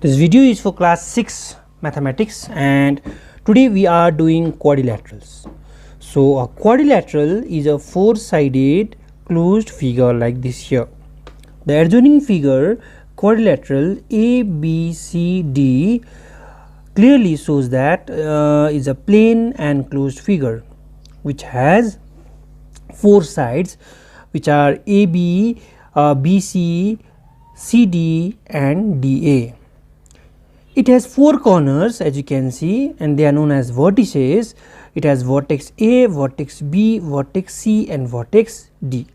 This video is for class 6 mathematics, and today we are doing quadrilaterals. So a quadrilateral is a four-sided closed figure like this here. The adjoining figure quadrilateral ABCD clearly shows that is a plane and closed figure which has four sides, which are AB, BC, CD and DA. It has four corners, as you can see, and they are known as vertices. It has vertex A, vertex B, vertex C and vertex D.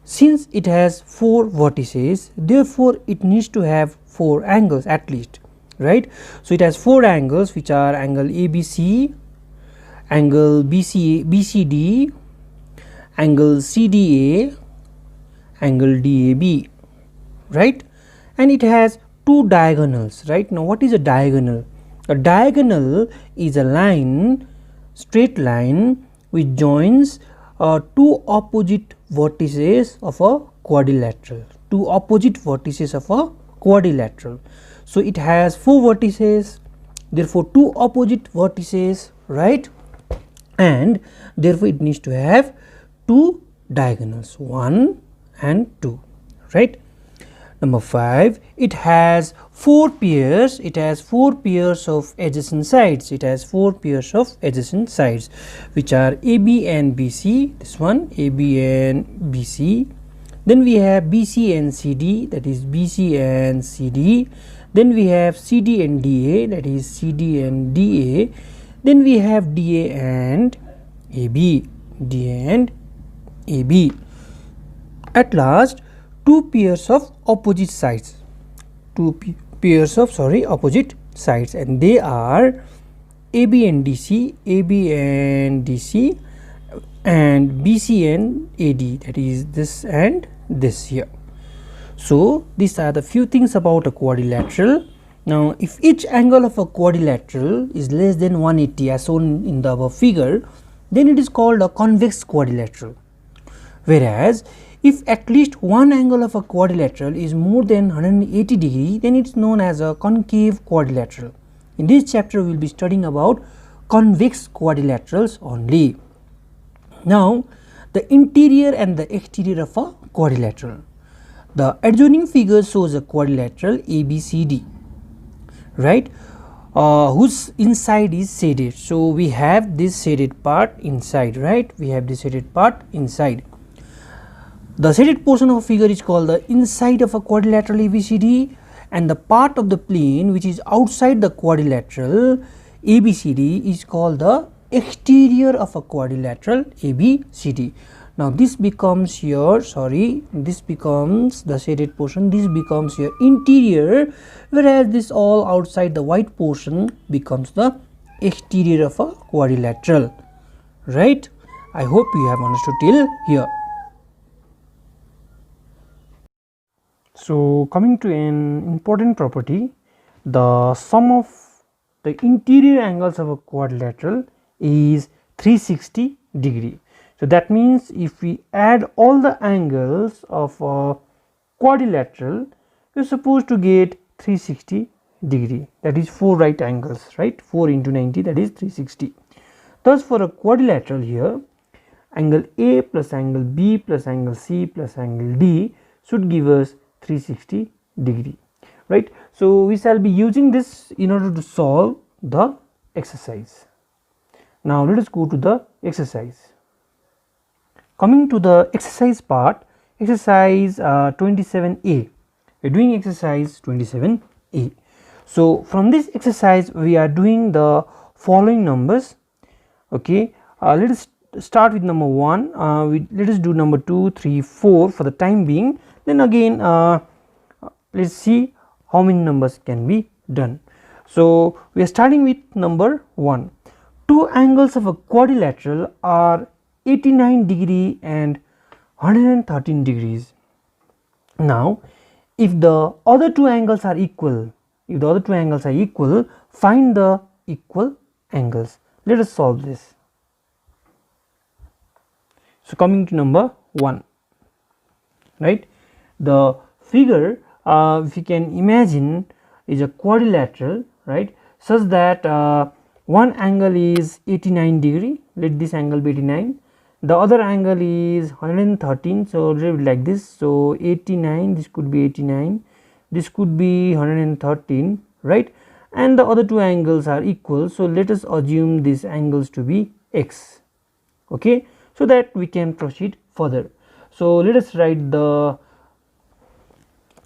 Since it has four vertices, therefore it needs to have four angles at least, right? So it has four angles, which are angle ABC, angle BCD, angle CDA, angle DAB, right? And it has two diagonals, right? Now what is a diagonal? A diagonal is a line, straight line, which joins two opposite vertices of a quadrilateral. Two opposite vertices of a quadrilateral. So it has four vertices, therefore two opposite vertices, right? And therefore it needs to have two diagonals, 1 and 2, right? Number 5, it has four pairs. It has four pairs of adjacent sides. It has four pairs of adjacent sides, which are AB and BC. This one, AB and BC. Then we have BC and CD, that is BC and CD. Then we have CD and DA, that is CD and DA. Then we have DA and AB, DA and AB. At last, two pairs of opposite sides, opposite sides, and they are AB and DC, AB and DC, and BC and AD, that is this and this here. So these are the few things about a quadrilateral. Now if each angle of a quadrilateral is less than 180 as shown in the above figure, then it is called a convex quadrilateral. Whereas if at least one angle of a quadrilateral is more than 180 degree, then it is known as a concave quadrilateral. In this chapter we will be studying about convex quadrilaterals only. Now the interior and the exterior of a quadrilateral. The adjoining figure shows a quadrilateral ABCD, right, whose inside is shaded. So we have this shaded part inside, right? We have this shaded part inside. The shaded portion of a figure is called the inside of a quadrilateral ABCD, and the part of the plane which is outside the quadrilateral ABCD is called the exterior of a quadrilateral ABCD. Now this becomes your, this becomes the shaded portion, this becomes your interior, whereas this all outside the white portion becomes the exterior of a quadrilateral, right? I hope you have understood till here. So coming to an important property, the sum of the interior angles of a quadrilateral is 360 degree. So that means if we add all the angles of a quadrilateral, we are supposed to get 360 degree. That is 4 right angles, right? 4 into 90, that is 360. Thus for a quadrilateral here, angle A plus angle B plus angle C plus angle D should give us 360 degree, right? So we shall be using this in order to solve the exercise. Now let us go to the exercise. Coming to the exercise part, exercise 27A. We are doing exercise 27A. So from this exercise we are doing the following numbers. Okay, let us start with number 1. Let us do number 2, 3, 4 for the time being. Then again let's see how many numbers can be done. So we are starting with number 1. Two angles of a quadrilateral are 89 degree and 113 degrees. Now if the other two angles are equal, find the equal angles. Let us solve this. So coming to number 1, right, the figure, if you can imagine, is a quadrilateral, right, such that one angle is 89 degree, let this angle be 89, the other angle is 113, so like this, so 89, this could be 89, this could be 113, right, and the other two angles are equal, so let us assume these angles to be x, okay, so that we can proceed further. So let us write the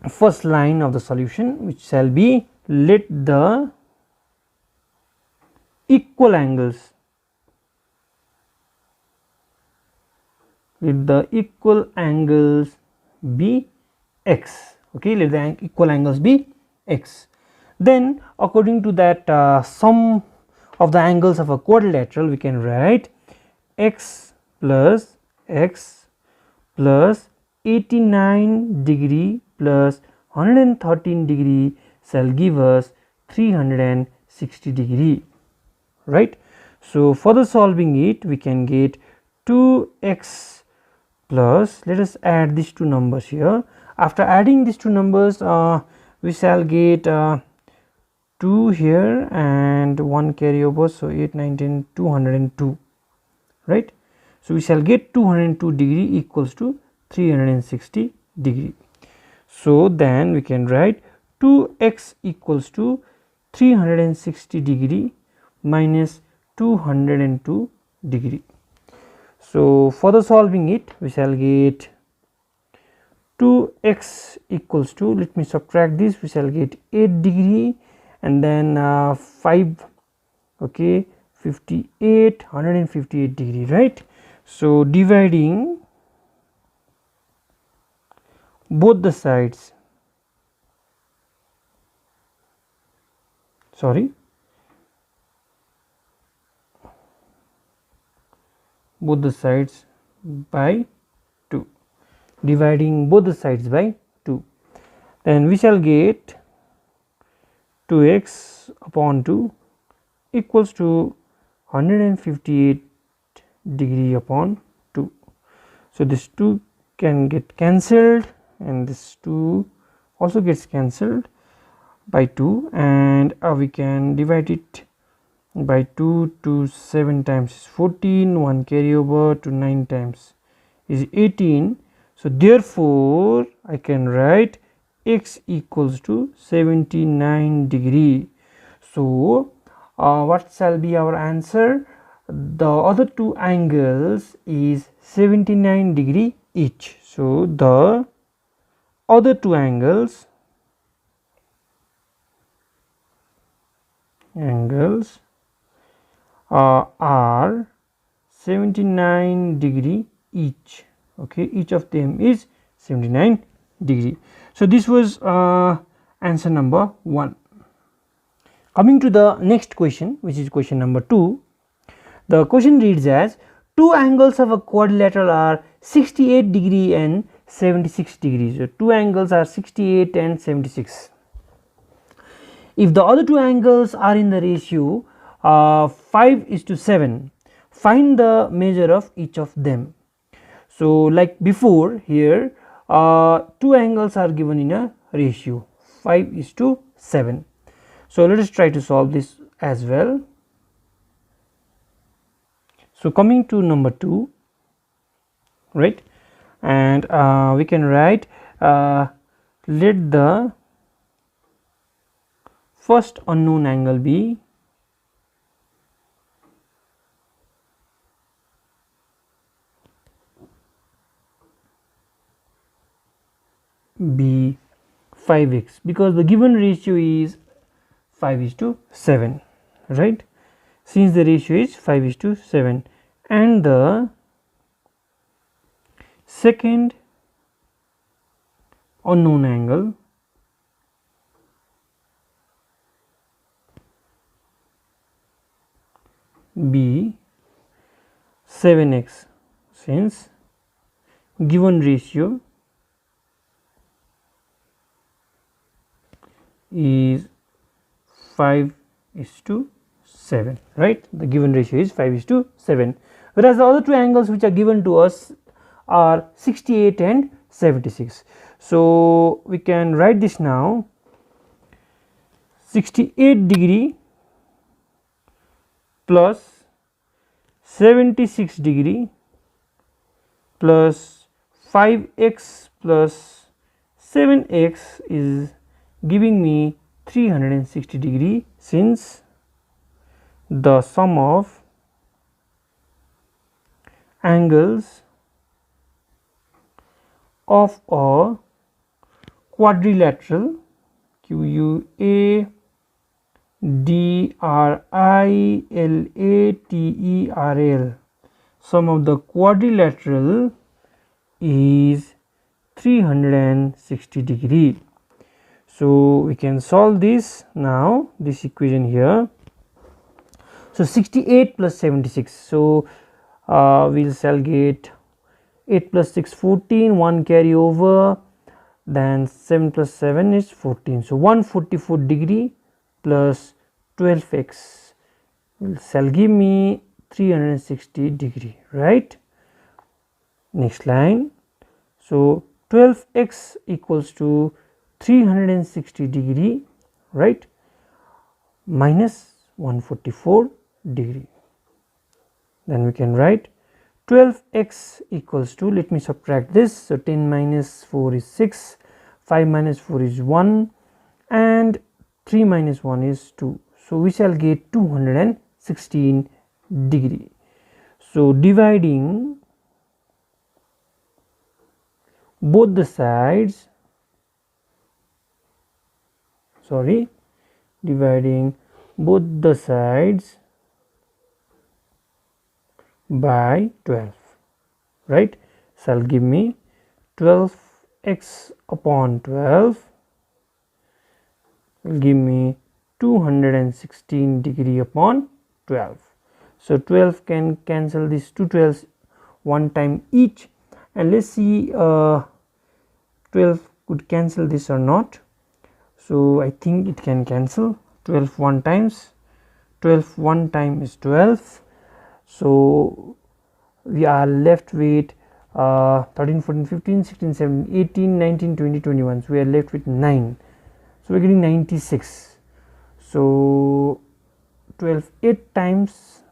first line of the solution, which shall be, let the equal angles be x, okay, let the equal angles be x. Then according to that sum of the angles of a quadrilateral, we can write x plus 89 degree plus 113 degree shall give us 360 degree, right. So further solving it, we can get 2x plus, let us add these two numbers here. After adding these two numbers, we shall get 2 here and 1 carry over, so 8, 9, 10, 202, right. So we shall get 202 degree equals to 360 degree. So then we can write 2x equals to 360 degree minus 202 degree. So further solving it, we shall get 2x equals to, let me subtract this, we shall get 8 degree and then 5, okay, 58, 158 degree, right. So dividing both the sides, by 2, dividing both the sides by 2, then we shall get 2x upon 2 equals to 158 degree upon 2. So this 2 can get cancelled and this 2 also gets cancelled by 2, and we can divide it by 2 to 7 times is 14, 1 carry over to 9 times is 18. So therefore I can write x equals to 79 degree. So what shall be our answer? The other two angles is 79 degree each. So the other two angles are 79 degree each, okay, each of them is 79 degree. So this was answer number 1. Coming to the next question, which is question number 2. The question reads as, two angles of a quadrilateral are 68 degree and 76 degrees. So two angles are 68 and 76. If the other two angles are in the ratio 5:7, find the measure of each of them. So like before, here two angles are given in a ratio 5:7. So let us try to solve this as well. So coming to number 2, right, and we can write let the first unknown angle be be 5x, because the given ratio is 5:7, right. Since the ratio is 5:7, and the second unknown angle be 7x, since given ratio is 5:7, right. The given ratio is 5:7, whereas the other two angles which are given to us are 68 and 76. So we can write this now. 68 degree plus 76 degree plus 5x plus 7x is giving me 360 degree, since the sum of angles of a quadrilateral QUADRILATERAL, sum of the quadrilateral is 360 degree. So we can solve this now, this equation here. So 68 plus 76, so we shall get 8 plus 6 14, 1 carry over, then 7 plus 7 is 14. So 144 degree plus 12x shall give me 360 degree, right? Next line. So 12x equals to 360 degree, right, minus 144 degree. Then we can write 12x equals to, let me subtract this, so 10 minus 4 is 6, 5 minus 4 is 1, and 3 minus 1 is 2. So we shall get 216 degree. So dividing both the sides, dividing both the sides by 12, right, shall give me 12x upon 12 will give me 216 degree upon 12. So 12 can cancel these two 12s one time each, and let's see 12 could cancel this or not. So I think it can cancel. 12 one times, 12 one time is 12. So we are left with 13, 14, 15, 16, 17, 18, 19, 20, 21. So we are left with 9. So we are getting 96. So 12 8 times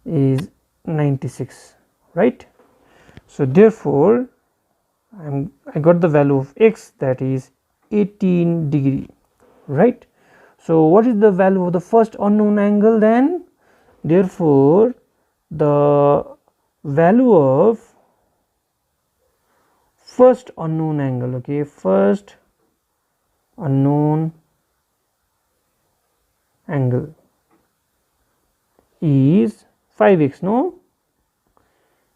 is 96, right? So therefore I got the value of x, that is 18 degree, right? So what is the value of the first unknown angle then? Therefore the value of first unknown angle, okay, first unknown angle is 5x, no,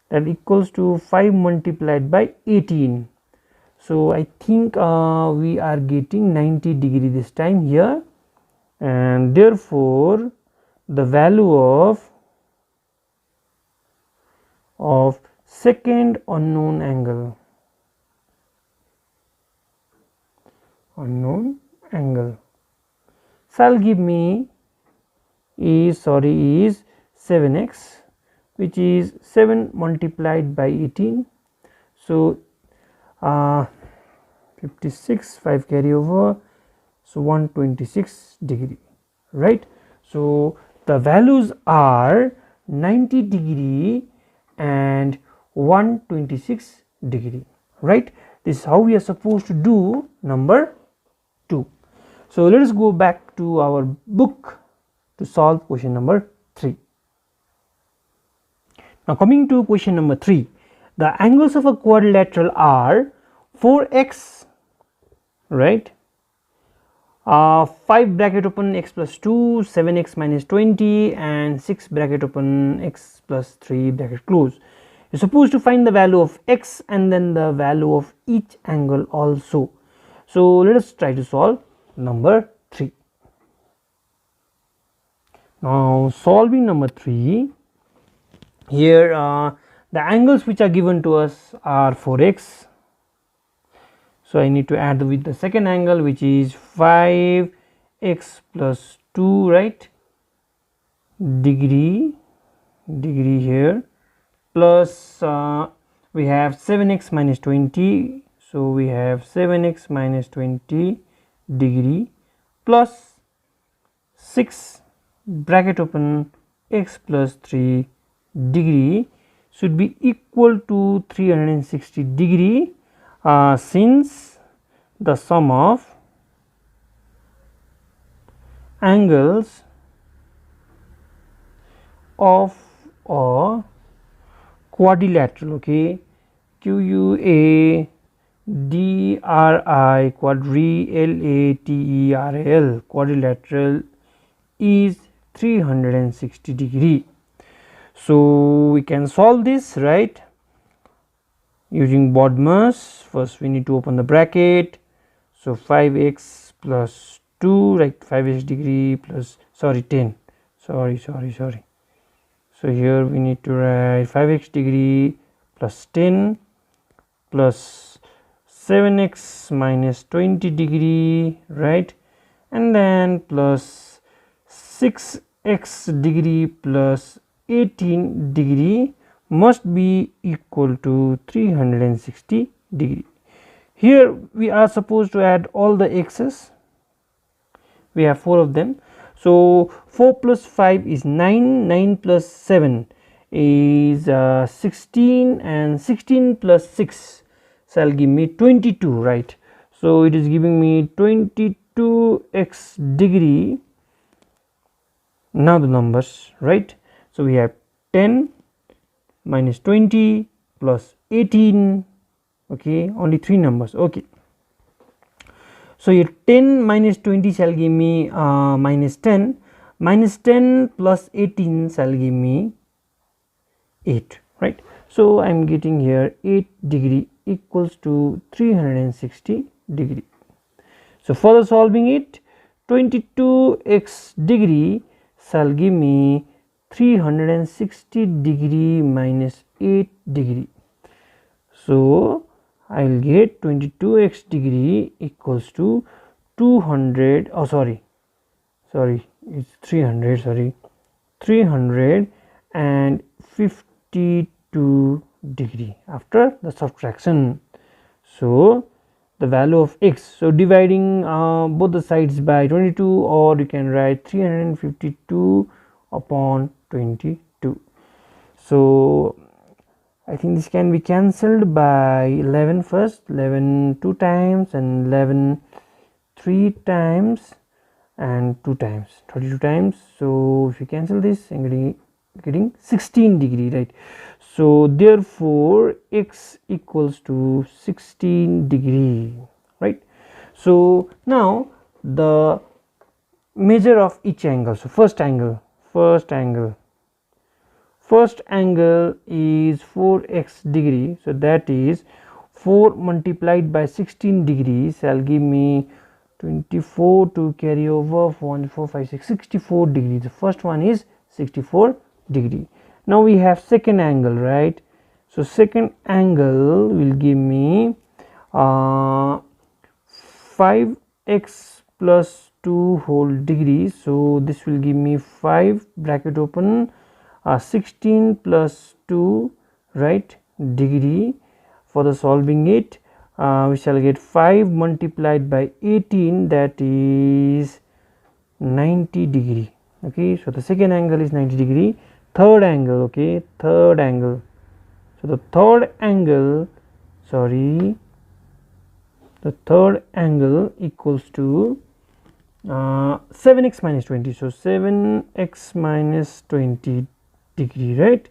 that equals to 5 multiplied by 18. So I think we are getting 90 degree this time here, and therefore the value of second unknown angle shall give me is 7x, which is 7 multiplied by 18. So 56, 5 carry over, so 126 degree, right? So the values are 90 degree and 126 degree, right? This is how we are supposed to do number 2. So let us go back to our book to solve question number 3. Now coming to question number 3, the angles of a quadrilateral are 4x, right, 5 bracket open x plus 2, 7x minus 20, and 6 bracket open x plus 3 bracket close. You're supposed to find the value of x and then the value of each angle also. So let us try to solve number 3. Now solving number 3, here the angles which are given to us are 4x. So I need to add with the second angle, which is 5x plus 2, right, degree here, plus we have 7x minus 20. So we have 7x minus 20 degree plus 6 bracket open x plus 3 degree should be equal to 360 degree, since the sum of angles of a quadrilateral, okay, QUADRI quadrilateral quadrilateral is 360 degree. So we can solve this, right, using BODMAS. First we need to open the bracket, so 5x plus 2, right, 5x degree plus 10, sorry, so here we need to write 5x degree plus 10 plus 7x minus 20 degree, right, and then plus 6x degree plus 18 degree must be equal to 360 degree. Here we are supposed to add all the x's, we have 4 of them. So 4 plus 5 is 9, 9 plus 7 is 16, and 16 plus 6 shall give me 22, right. So it is giving me 22x degree. Now the numbers, right, so we have 10 minus 20 plus 18, okay, only 3 numbers, okay. So here 10 minus 20 shall give me minus 10 plus 18 shall give me 8, right. So I am getting here 8 degree equals to 360 degree. So further solving it, 22x degree shall give me 360 degree minus 8 degree. So I will get 22x degree equals to 200, oh sorry, it's 300, sorry, 352 degree after the subtraction. So the value of x, so dividing both the sides by 22, or you can write 352 upon 22. So I think this can be cancelled by 11 first, 11 2 times, and 11 3 times, and 2 times, 32 times. So if you cancel this, I'm getting 16 degree, right. So therefore x equals to 16 degree, right. So now the measure of each angle. So first angle is 4x degree, so that is 4 multiplied by 16 degrees shall give me 24 to carry over 1 4 5 6 64 degrees. The first one is 64 degree. Now we have second angle, right. So second angle will give me 5x plus 2 whole degree, so this will give me 5 bracket open 16 plus 2, right, degree. For the solving it, we shall get 5 multiplied by 18, that is 90 degree, okay. So the second angle is 90 degree. Third angle, okay, third angle, so the third angle, sorry, the third angle equals to 7x minus 20, so 7x minus 20 degree, right.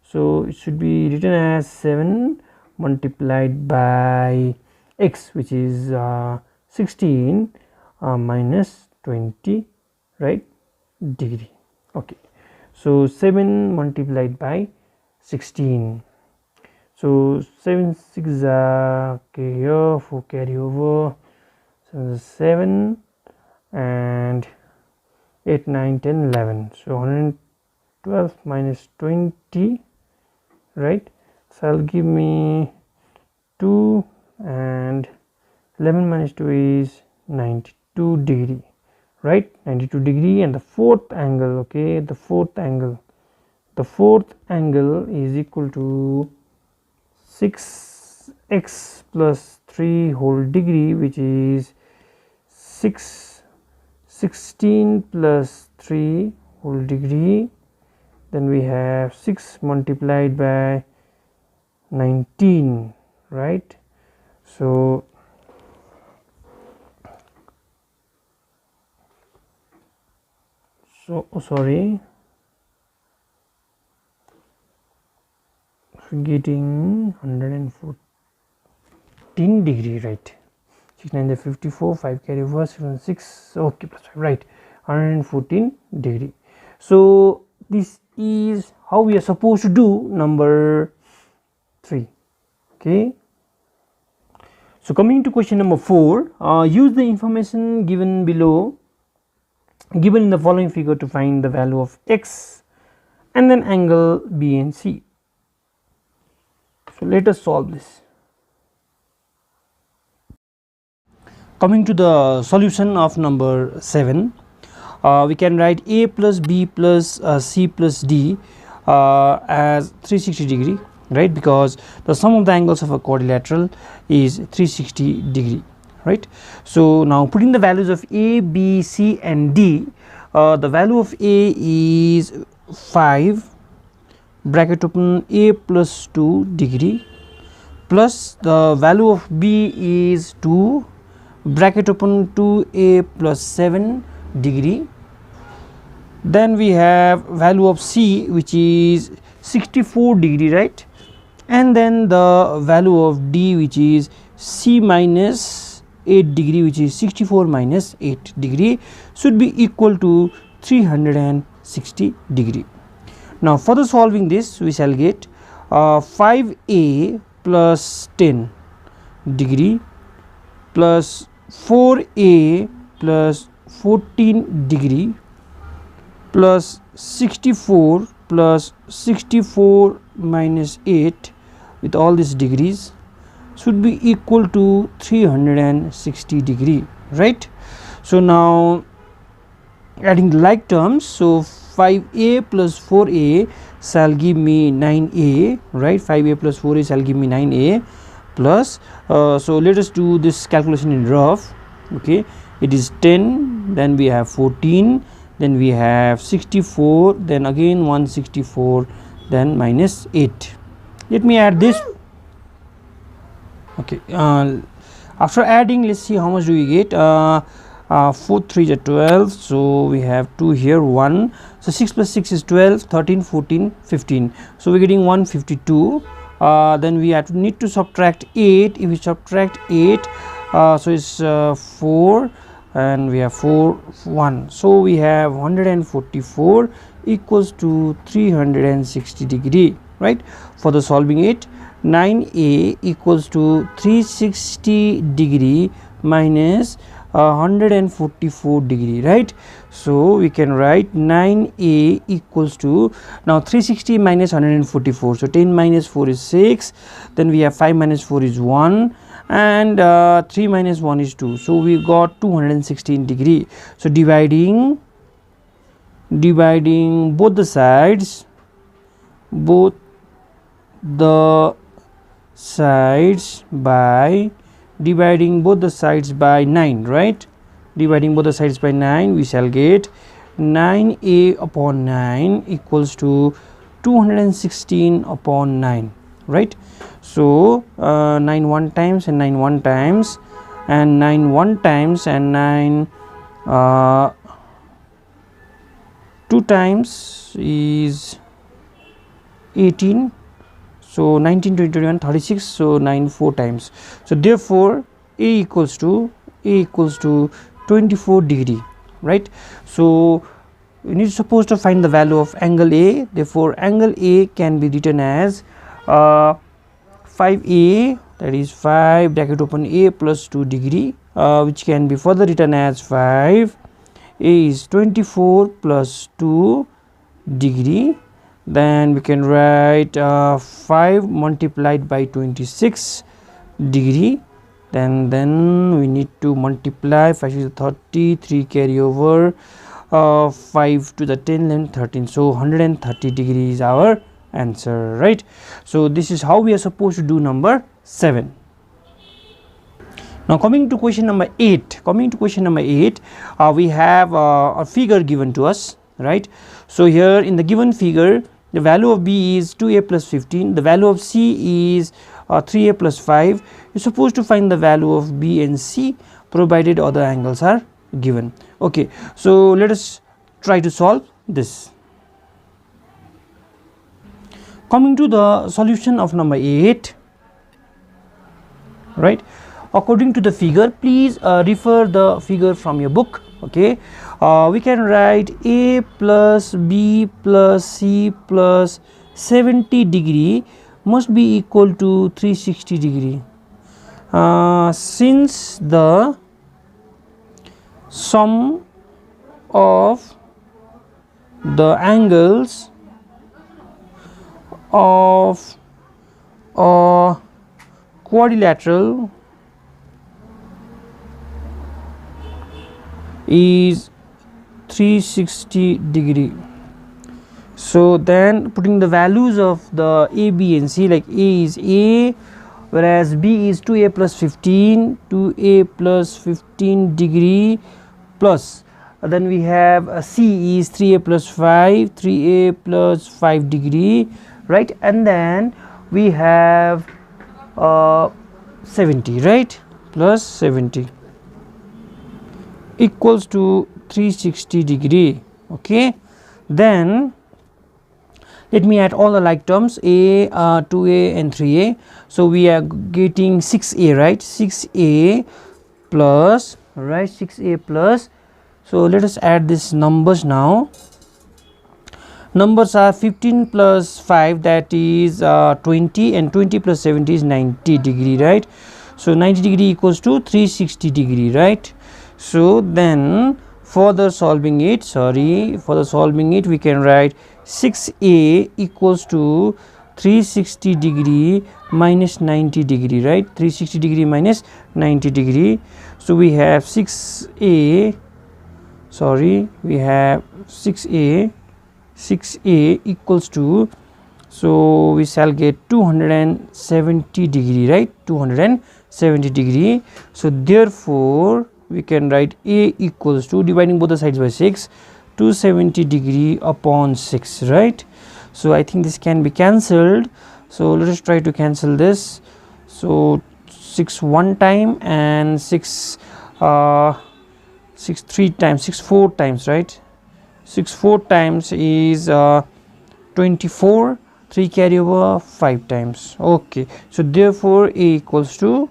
So it should be written as 7 multiplied by x, which is 16 minus 20, right, degree, okay. So 7 multiplied by 16, so 7 6 okay, here 4 carry over, so 7 and 8 9 10 11, so 112 minus 20, right, so I'll give me 2, and 11 minus 2 is 92 degree, right, 92 degree. And the fourth angle, okay, the fourth angle is equal to 6x plus 3 whole degree, which is 6 16 plus 3 whole degree, then we have 6 multiplied by 19, right? So sorry, getting 114 degree, right? 6 9 54, 5 carry over 6, okay, plus 5, right? 114 degree. So this is how we are supposed to do number 3. Okay, so coming to question number 4, use the information given below, given in the following figure, to find the value of x and then angle B and C. So let us solve this. Coming to the solution of number 7, we can write A plus B plus C plus D as 360 degree, right? Because the sum of the angles of a quadrilateral is 360 degree, right? So now putting the values of A, B, C and D, the value of A is 5 bracket open A plus 2 degree, plus the value of B is 2 bracket open 2A plus 7 degree. Then we have value of C, which is 64 degree, right? And then the value of D, which is C minus 8 degree, which is 64 minus 8 degree, should be equal to 360 degree. Now further solving this, we shall get 5A plus 10 degree plus 4A plus 14 degree plus 64 plus 64 minus 8 with all these degrees should be equal to 360 degree, right? So now adding the like terms, so 5A plus 4A shall give me 9A, right? 5A plus 4A shall give me 9A plus so let us do this calculation in rough. Okay, it is 10, then we have 14, then we have 64, then again 164, then minus 8. Let me add this. Okay, after adding, let's see how much do we get. 4 3 is 12, so we have 2 here, 1, so 6 plus 6 is 12, 13 14 15, so we're getting 152. Then we have to need to subtract 8. If we subtract 8, so it's 4 and we have 4 1, so we have 144 equals to 360 degree, right? For the solving it, 9A equals to 360 degree minus 144 degree, right? So we can write 9A equals to, now 360 minus 144, so 10 minus 4 is 6, then we have 5 minus 4 is 1, and 3 minus 1 is 2, so we got 216 degree. So dividing both the sides by dividing both the sides by 9, right? Dividing both the sides by 9, we shall get 9A upon 9 equals to 216 upon 9, right? So 9 1 times and 9 1 times and 9 1 times and 9 2 times is 18, so 19 20 21 36, so 9 4 times, so therefore A equals to 24 degree, right? So we need supposed to find the value of angle A, therefore angle A can be written as 5A, that is 5 bracket open A plus 2 degree, which can be further written as 5, A is 24 plus 2 degree, then we can write 5 multiplied by 26 degree, then we need to multiply 5 is 30, 3 carry over 5 to the 10 and 13, so 130 degree is our answer, right? So this is how we are supposed to do number 7. Now coming to question number 8, we have a figure given to us, right. So here in the given figure, the value of B is 2a plus 15, the value of C is 3a plus 5. You're supposed to find the value of B and C provided other angles are given. Okay, so let us try to solve this. Coming to the solution of number 8, right. According to the figure, please refer the figure from your book. Okay, we can write A plus B plus C plus 70 degree must be equal to 360 degree. Since the sum of the angles of a quadrilateral is 360 degree. So then putting the values of the A, B and C, like A is A, whereas B is 2a plus 15, 2a plus 15 degree, plus then we have C is 3a plus 5, 3a plus 5 degree, right, and then we have 70, right, plus 70 equals to 360 degree. Okay, then let me add all the like terms, A, 2a and 3a. So we are getting 6a, right, 6a plus, right, 6a plus. So let us add these numbers now. Numbers are 15 plus 5, that is 20, and 20 plus 70 is 90 degree, right. So 90 degree equals to 360 degree, right. So then further solving it, we can write 6a equals to 360 degree minus 90 degree, right, 360 degree minus 90 degree. So we have 6a equals to, so we shall get 270 degree, right, 270 degree. So therefore we can write A equals to, dividing both the sides by 6, 270 degree upon 6, right. So I think this can be cancelled. So let us try to cancel this. So 6 one time and 6 3 times, 6 4 times, right, 6 4 times is 24, 3 carry over 5 times. Okay, so therefore A equals to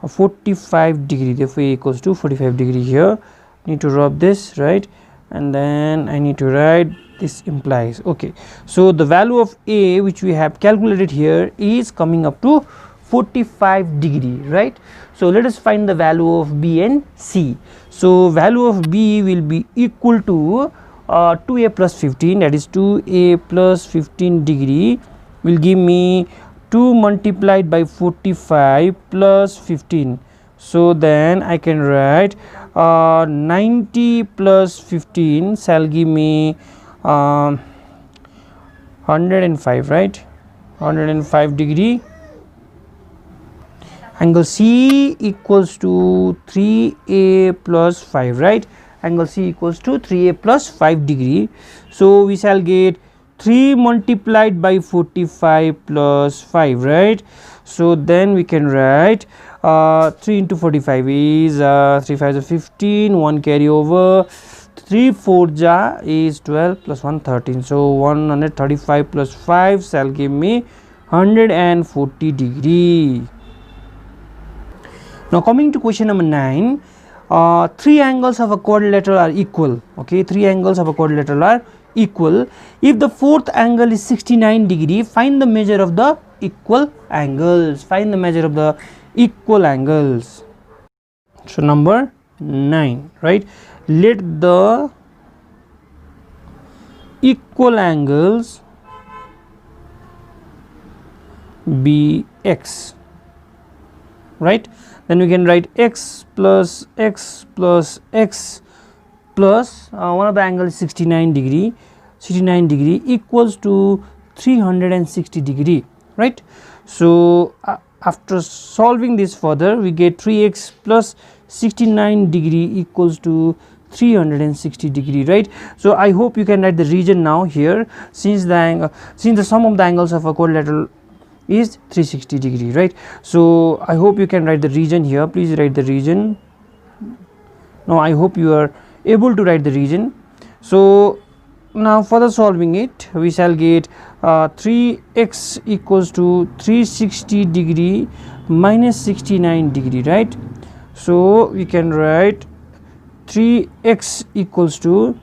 45 degree, therefore A equals to 45 degree. Here need to rub this, right, and then I need to write this implies. Okay, so the value of A which we have calculated here is coming up to 45 degree, right. So let us find the value of B and C. So value of B will be equal to 2a plus 15, that is 2a plus 15 degree will give me 2 multiplied by 45 plus 15. So then I can write 90 plus 15 shall give me 105, right, 105 degree. Angle C equals to 3a plus 5, right, angle C equals to 3a plus 5 degree. So we shall get 3 multiplied by 45 plus 5, right. So then we can write 3 into 45 is 3 5 is 15, 1 carry over, 3 4 ja is 12 plus 1 13. So 135 plus 5 shall give me 140 degree. Now coming to question number 9, 3 angles of a quadrilateral are equal. Okay, 3 angles of a quadrilateral are equal. If the fourth angle is 69 degree, find the measure of the equal angles. Find the measure of the equal angles. So number 9, right, let the equal angles be x, right. Then we can write x plus x plus x plus one of the angle is 69 degree equals to 360 degree, right. So after solving this further, we get 3x plus 69 degree equals to 360 degree, right? So I hope you can write the region now here, since the sum of the angles of a quadrilateral is 360 degree, right? So I hope you can write the region here. Please write the region. Now I hope you are able to write the region. So now further solving it, we shall get 3x equals to 360 degree minus 69 degree, right? So we can write 3x equals to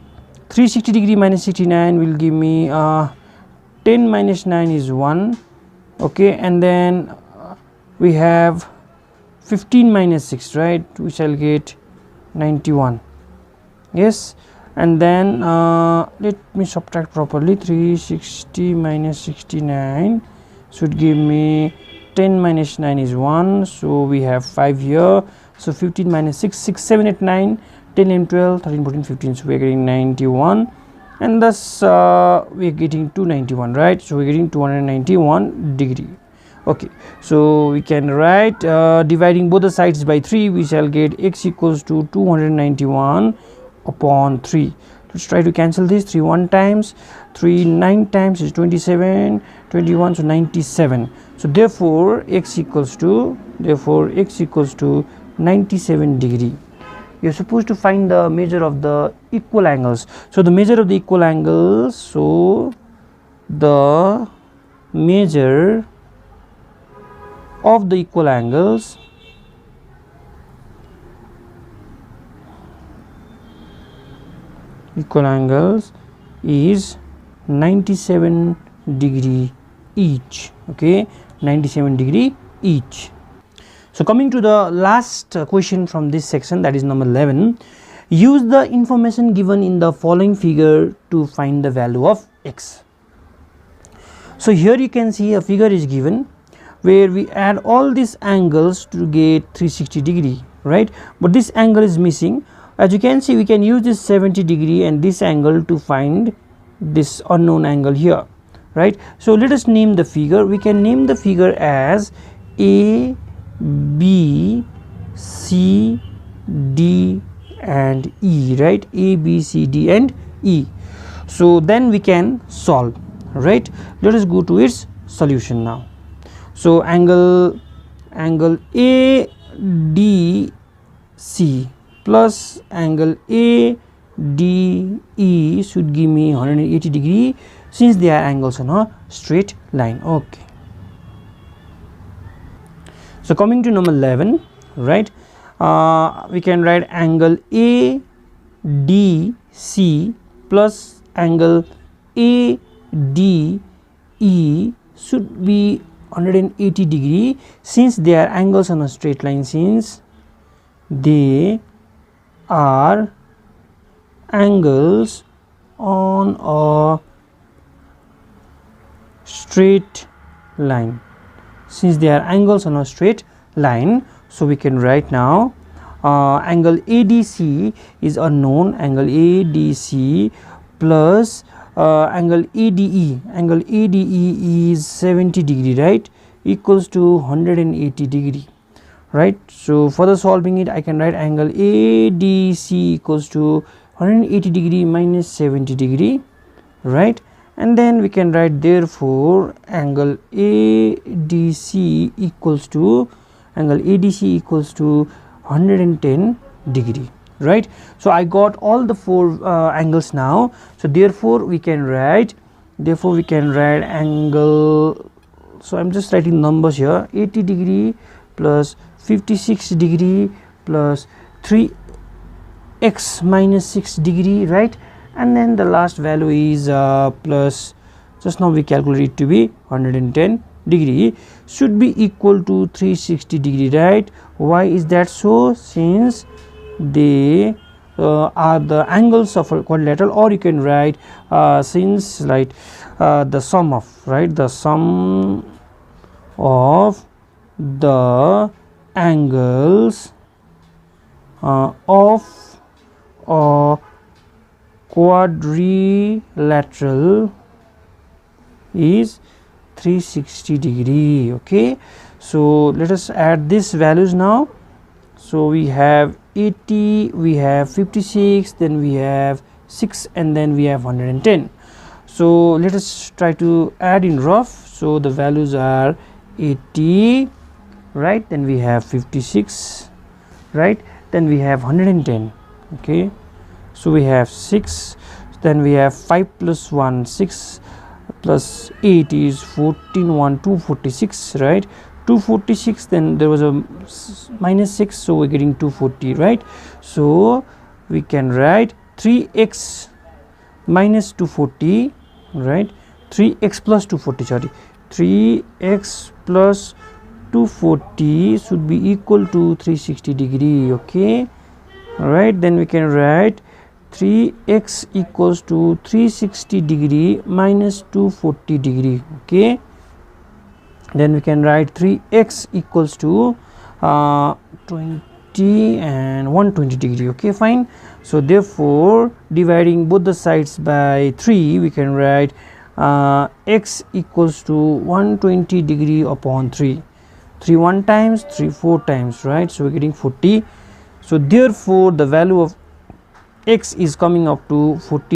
360 degree minus 69 will give me 10 minus 9 is 1, okay, and then we have 15 minus 6, right? We shall get 91, yes, and then let me subtract properly. 360 minus 69 should give me 10 minus 9 is 1, so we have 5 here. So 15 minus 6, 6, 7, 8, 9, 10, 11, 12, 13, 14, 15, so we are getting 91, and thus we are getting 291, right? So we are getting 291 degree. Okay, so we can write dividing both the sides by 3, we shall get x equals to 291 upon 3. Let's try to cancel this. 3 1 times, 3 9 times is 27, 21, so 97. So therefore x equals to 97 degree. You are supposed to find the measure of the equal angles. So the measure of the equal angles, so the measure of the equal angles is 97 degree each, okay, 97 degree each. So coming to the last question from this section, that is number 11. Use the information given in the following figure to find the value of x. So here you can see a figure is given where we add all these angles to get 360 degree, right? But this angle is missing. As you can see, we can use this 70 degree and this angle to find this unknown angle here, right? So let us name the figure. We can name the figure as A, B, C, D and E, right? A, B, C, D and E. So then we can solve, right? Let us go to its solution now. So angle ADC plus angle ADE should give me 180 degree, since they are angles on a straight line. Okay. So coming to number 11, right? We can write angle ADC plus angle ADE should be 180 degree, since they are angles on a straight line, since they are angles on a straight line. Since they are angles on a straight line, so we can write now angle ADC is unknown, angle ADC plus angle ADE. Angle ADE is 70 degree, right, equals to 180 degree, right? So further solving it, I can write angle ADC equals to 180 degree minus 70 degree, right? And then we can write therefore angle ADC equals to 110 degree, right? So I got all the four angles now. So therefore we can write angle, so I'm just writing numbers here, 80 degree plus 56 degree plus 3x minus 6 degree, right? And then the last value is plus, just now we calculated it to be 110 degree, should be equal to 360 degree, right? Why is that so? Since they are the angles of a quadrilateral, or you can write since like the sum of, right, the sum of the angles of a quadrilateral is 360 degree. Okay, So let us add these values now. So we have 80, we have 56, then we have 6, and then we have 110. So let us try to add in rough. So the values are 80, right, then we have 56, right, then we have 110. Okay, so we have 6, then we have 5 plus 1 6 plus 8 is 14, 1 246, right, 246, then there was a minus 6, so we're getting 240, right. So we can write 3x minus 240, right, 3x plus 240, sorry, 3x plus 240 should be equal to 360 degree. Okay, all right, then we can write 3x equals to 360 degree minus 240 degree. Okay, then we can write 3x equals to 20 and 120 degree. Okay, fine. So therefore dividing both the sides by 3, we can write x equals to 120 degree upon 3. 3 1 times, 3 4 times, right. So we're getting 40. So therefore the value of x is coming up to 40.